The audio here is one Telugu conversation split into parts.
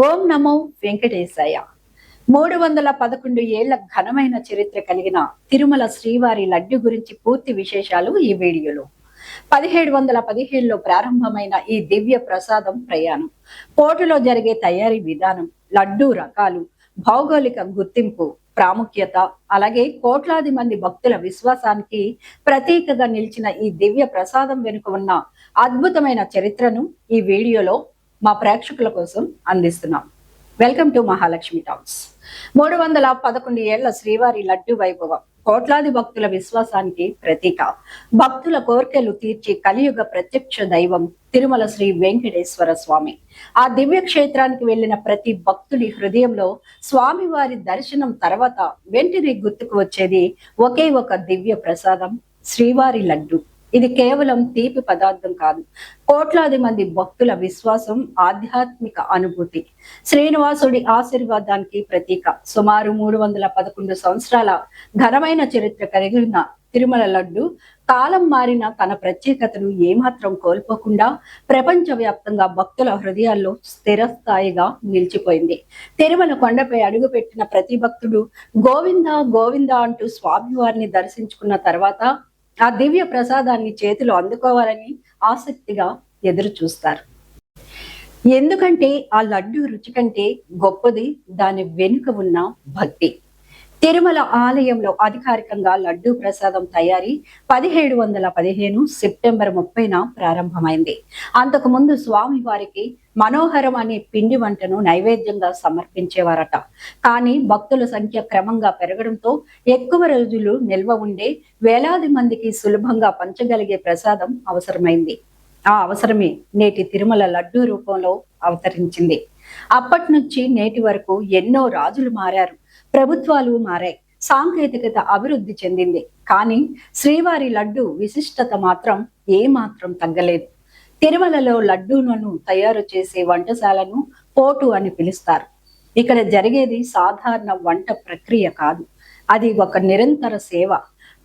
ఓం నమో వెంకటేశాయ. 311 ఏళ్ల ఘనమైన చరిత్ర కలిగిన తిరుమల శ్రీవారి లడ్డు గురించి పూర్తి విశేషాలు ఈ వీడియోలో. 1717లో ప్రారంభమైన ఈ దివ్య ప్రసాదం ప్రయాణం, పోటులో జరిగే తయారీ విధానం, లడ్డూ రకాలు, భౌగోళిక గుర్తింపు, ప్రాముఖ్యత, అలాగే కోట్లాది మంది భక్తుల విశ్వాసానికి ప్రతీకగా నిలిచిన ఈ దివ్య ప్రసాదం వెనుక ఉన్న అద్భుతమైన చరిత్రను ఈ వీడియోలో మా ప్రేక్షకుల కోసం అందిస్తున్నాం. Welcome to Mahalakshmi talks. 311 ఏళ్ల శ్రీవారి లడ్డు వైభవం కోట్లాది భక్తుల విశ్వాసానికి ప్రతీక. భక్తుల కోర్కెలు తీర్చి కలియుగ ప్రత్యక్ష దైవం తిరుమల శ్రీ వెంకటేశ్వర స్వామి. ఆ దివ్య క్షేత్రానికి వెళ్లిన ప్రతి భక్తుడి హృదయంలో స్వామివారి దర్శనం తర్వాత వెంటనే గుర్తుకు వచ్చేది ఒకే ఒక దివ్య ప్రసాదం, శ్రీవారి లడ్డు. ఇది కేవలం తీపి పదార్థం కాదు, కోట్లాది మంది భక్తుల విశ్వాసం, ఆధ్యాత్మిక అనుభూతి, శ్రీనివాసుడి ఆశీర్వాదానికి ప్రతీక. సుమారు 311 సంవత్సరాల ఘనమైన చరిత్ర కలిగిన తిరుమల లడ్డు కాలం మారిన తన ప్రత్యేకతను ఏమాత్రం కోల్పోకుండా ప్రపంచ వ్యాప్తంగా భక్తుల హృదయాల్లో స్థిరస్థాయిగా నిలిచిపోయింది. తిరుమల కొండపై అడుగుపెట్టిన ప్రతి భక్తుడు గోవింద గోవింద అంటూ స్వామివారిని దర్శించుకున్న తర్వాత ఆ దివ్య ప్రసాదాన్ని చేతిలో అందుకోవాలని ఆసక్తిగా ఎదురు చూస్తారు. ఎందుకంటే ఆ లడ్డు రుచి కంటే గొప్పది దాని వెనుక ఉన్న భక్తి. తిరుమల ఆలయంలో అధికారికంగా లడ్డూ ప్రసాదం తయారీ 1715 సెప్టెంబర్ 30న ప్రారంభమైంది. అంతకు ముందు స్వామి వారికి మనోహరం అనే పిండి వంటను నైవేద్యంగా సమర్పించేవారట. కానీ భక్తుల సంఖ్య క్రమంగా పెరగడంతో ఎక్కువ రోజులు నిల్వ ఉండే, వేలాది మందికి సులభంగా పంచగలిగే ప్రసాదం అవసరమైంది. ఆ అవసరమే నేటి తిరుమల లడ్డూ రూపంలో అవతరించింది. అప్పటి నుంచి నేటి వరకు ఎన్నో రాజులు మారారు, ప్రభుత్వాలు మారాయి, సాంకేతికత అభివృద్ధి చెందింది. కానీ శ్రీవారి లడ్డు విశిష్టత మాత్రం ఏమాత్రం తగ్గలేదు. తిరుమలలో లడ్డూలను తయారు చేసే వంటశాలను పోటు అని పిలుస్తారు. ఇక్కడ జరిగేది సాధారణ వంట ప్రక్రియ కాదు, అది ఒక నిరంతర సేవ,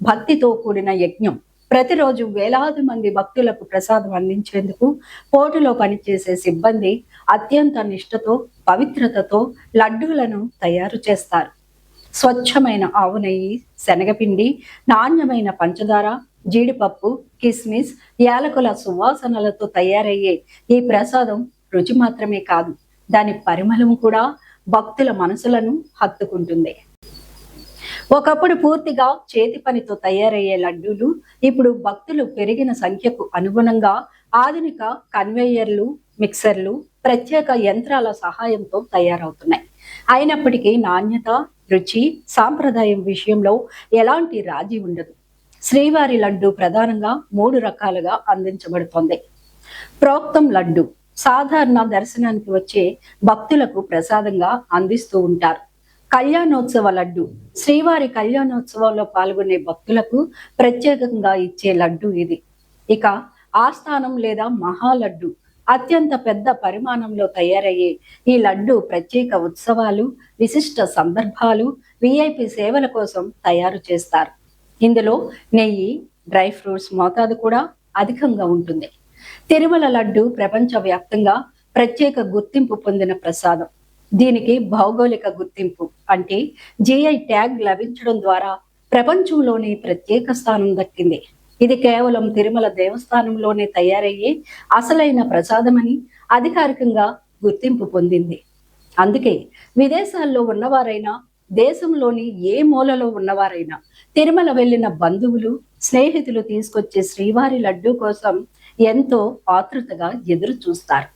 భక్తితో కూడిన యజ్ఞం. ప్రతిరోజు వేలాది మంది భక్తులకు ప్రసాదం అందించేందుకు పోటులో పనిచేసే సిబ్బంది అత్యంత నిష్ఠతో, పవిత్రతతో లడ్డూలను తయారు చేస్తారు. స్వచ్ఛమైన ఆవు నెయ్యి, శనగపిండి, నాణ్యమైన పంచదార, జీడిపప్పు, కిస్మిస్, యాలకుల సువాసనలతో తయారయ్యే ఈ ప్రసాదం రుచి మాత్రమే కాదు, దాని పరిమళం కూడా భక్తుల మనసులను హత్తుకుంటుంది. ఒకప్పుడు పూర్తిగా చేతి పనితో తయారయ్యే లడ్డూలు ఇప్పుడు భక్తులు పెరిగిన సంఖ్యకు అనుగుణంగా ఆధునిక కన్వేయర్లు, మిక్సర్లు, ప్రత్యేక యంత్రాల సహాయంతో తయారవుతున్నాయి. అయినప్పటికీ నాణ్యత, రుచి, సాంప్రదాయం విషయంలో ఎలాంటి రాజీ ఉండదు. శ్రీవారి లడ్డు ప్రధానంగా 3 రకాలుగా అందించబడుతోంది. ప్రోక్తం లడ్డు సాధారణ దర్శనానికి వచ్చే భక్తులకు ప్రసాదంగా అందిస్తూ ఉంటారు. కళ్యాణోత్సవ లడ్డు శ్రీవారి కళ్యాణోత్సవంలో పాల్గొనే భక్తులకు ప్రత్యేకంగా ఇచ్చే లడ్డు ఇది. ఇక ఆస్థానం లేదా మహాలడ్డు అత్యంత పెద్ద పరిమాణంలో తయారయ్యే ఈ లడ్డు ప్రత్యేక ఉత్సవాలు, విశిష్ట సందర్భాలు, విఐపి సేవల కోసం తయారు చేస్తారు. ఇందులో నెయ్యి, డ్రై ఫ్రూట్స్ మోతాదు కూడా అధికంగా ఉంటుంది. తిరుమల లడ్డు ప్రపంచ వ్యాప్తంగా ప్రత్యేక గుర్తింపు పొందిన ప్రసాదం. దీనికి భౌగోళిక గుర్తింపు అంటే జిఐ ట్యాగ్ లభించడం ద్వారా ప్రపంచంలోనే ప్రత్యేక స్థానం దక్కింది. ఇది కేవలం తిరుమల దేవస్థానంలోనే తయారయ్యే అసలైన ప్రసాదమని అధికారికంగా గుర్తింపు పొందింది. అందుకే విదేశాల్లో ఉన్నవారైనా, దేశంలోని ఏ మూలలో ఉన్నవారైనా తిరుమల వెళ్లిన బంధువులు, స్నేహితులు తీసుకొచ్చే శ్రీవారి లడ్డు కోసం ఎంతో ఆతృతగా ఎదురు చూస్తారు.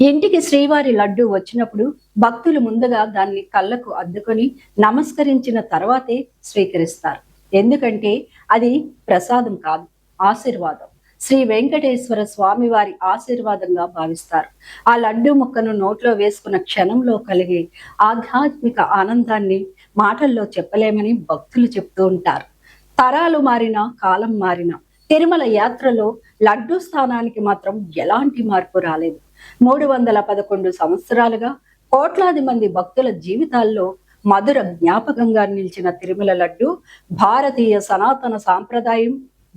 ఇంటికి శ్రీవారి లడ్డు వచ్చినప్పుడు భక్తులు ముందుగా దాన్ని కళ్ళకు అద్దుకొని నమస్కరించిన తర్వాతే స్వీకరిస్తారు. ఎందుకంటే అది ప్రసాదం కాదు, ఆశీర్వాదం. శ్రీ వెంకటేశ్వర స్వామి వారి ఆశీర్వాదంగా భావిస్తారు. ఆ లడ్డు ముక్కను నోట్లో వేసుకున్న క్షణంలో కలిగే ఆధ్యాత్మిక ఆనందాన్ని మాటల్లో చెప్పలేమని భక్తులు చెప్తూ ఉంటారు. తరాలు మారినా, కాలం మారినా తిరుమల యాత్రలో లడ్డు స్థానానికి మాత్రం ఎలాంటి మార్పు రాలేదు. 311 సంవత్సరాలుగా కోట్లాది మంది భక్తుల జీవితాల్లో మధుర జ్ఞాపకంగా నిలిచిన తిరుమల లడ్డు భారతీయ సనాతన సాంప్రదాయం,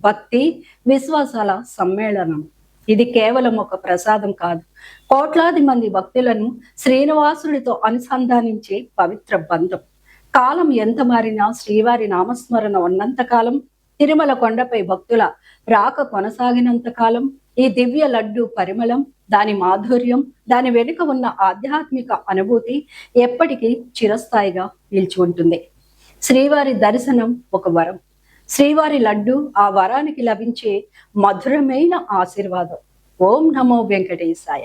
భక్తి, విశ్వాసాల సమ్మేళనం. ఇది కేవలం ఒక ప్రసాదం కాదు, కోట్లాది మంది భక్తులను శ్రీనివాసుడితో అనుసంధానించే పవిత్ర బంధం. కాలం ఎంత మారినా శ్రీవారి నామస్మరణ ఉన్నంత కాలం, తిరుమల కొండపై భక్తుల రాక కొనసాగినంత కాలం ఈ దివ్య లడ్డు పరిమళం, దాని మాధుర్యం, దాని వెనుక ఉన్న ఆధ్యాత్మిక అనుభూతి ఎప్పటికీ చిరస్థాయిగా నిలిచి ఉంటుంది. శ్రీవారి దర్శనం ఒక వరం, శ్రీవారి లడ్డు ఆ వరానికి లభించే మధురమైన ఆశీర్వాదం. ఓం నమో వెంకటేశాయ.